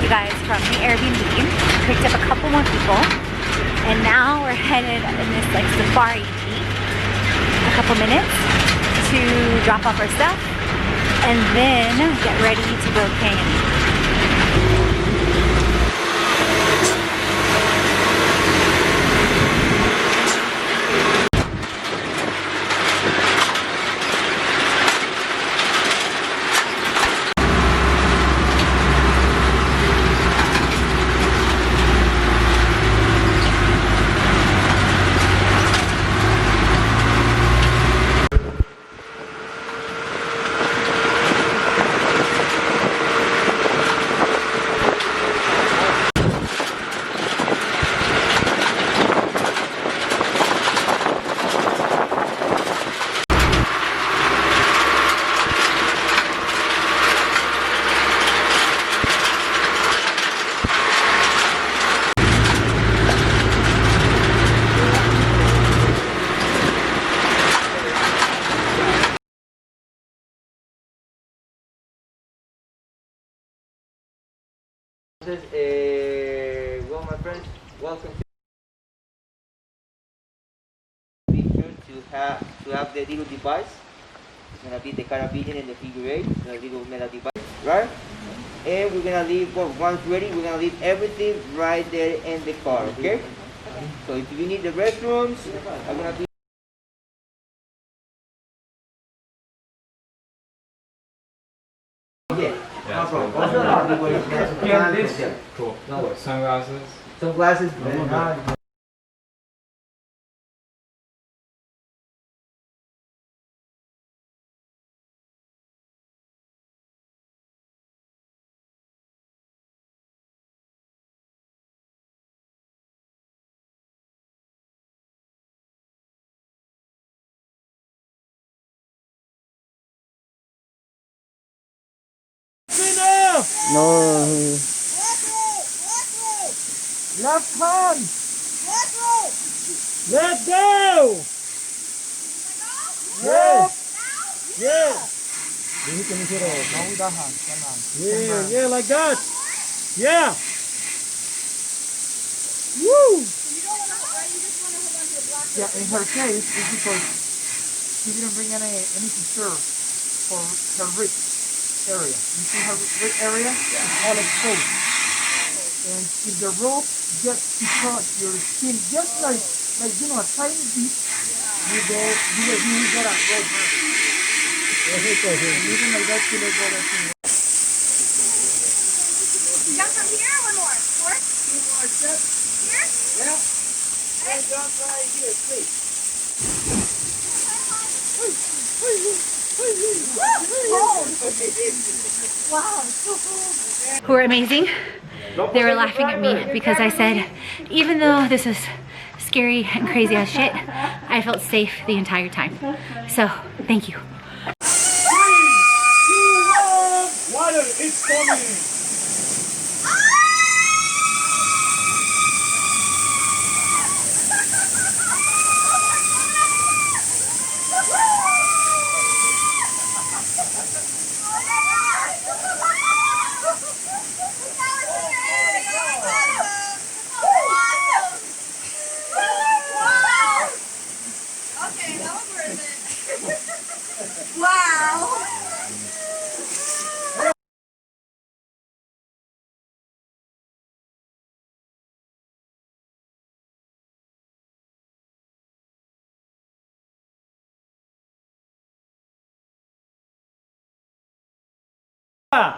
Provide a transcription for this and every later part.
you guys from the Airbnb, picked up a couple more people, and now we're headed in this like safari jeep, a couple minutes to drop off our stuff and then get ready to go canyoning. Well, my friends, welcome to be sure to have the little device. It's gonna be the carabiner and the figure 8, the little metal device, right? And we're gonna leave, well, once ready, we're gonna leave everything right there in the car, okay? So if you need the restrooms, I'm gonna be no problem. Yeah, this. Cool. No. Sunglasses. Sunglasses. No. Left hand. Let go. Yes. Yes. Yeah, like that. Yeah. Woo. Yeah, in her case, it's because she didn't bring any preserve for her rib area. You see her rib area? It's all exposed. And if the rope gets to touch your skin, just like you know, a tiny bit, you get a rope. And even like that, you let go that thing. Jump from here or more? More? More steps. Here? Yeah. And jump right here, please. Who were amazing. They were laughing at me because I said, even though this was scary and crazy as shit, I felt safe the entire time. So, thank you. 3, 2, 1, water, it's coming.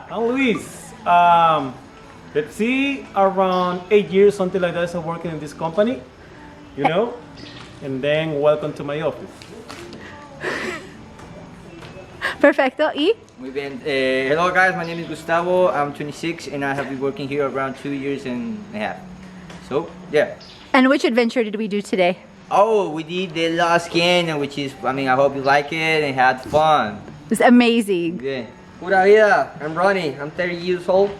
I'm Luis. Let's see, around 8 years, something like that, so working in this company, you know, and then welcome to my office. Perfecto. ¿Y? Muy bien. Hello guys, my name is Gustavo. I'm 26 and I have been working here around 2 years and a half. So, yeah. And which adventure did we do today? Oh, we did the Lost Canyon, which is, I mean, I hope you like it and had fun. It was amazing. Yeah. Pura vida, I'm Ronnie, I'm 30 years old.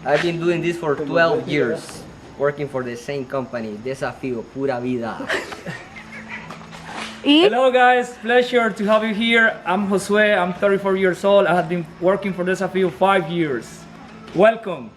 I've been doing this for 12 years, working for the same company, Desafio, Pura vida. Hello guys, pleasure to have you here. I'm Josue, I'm 34 years old. I have been working for Desafio 5 years. Welcome.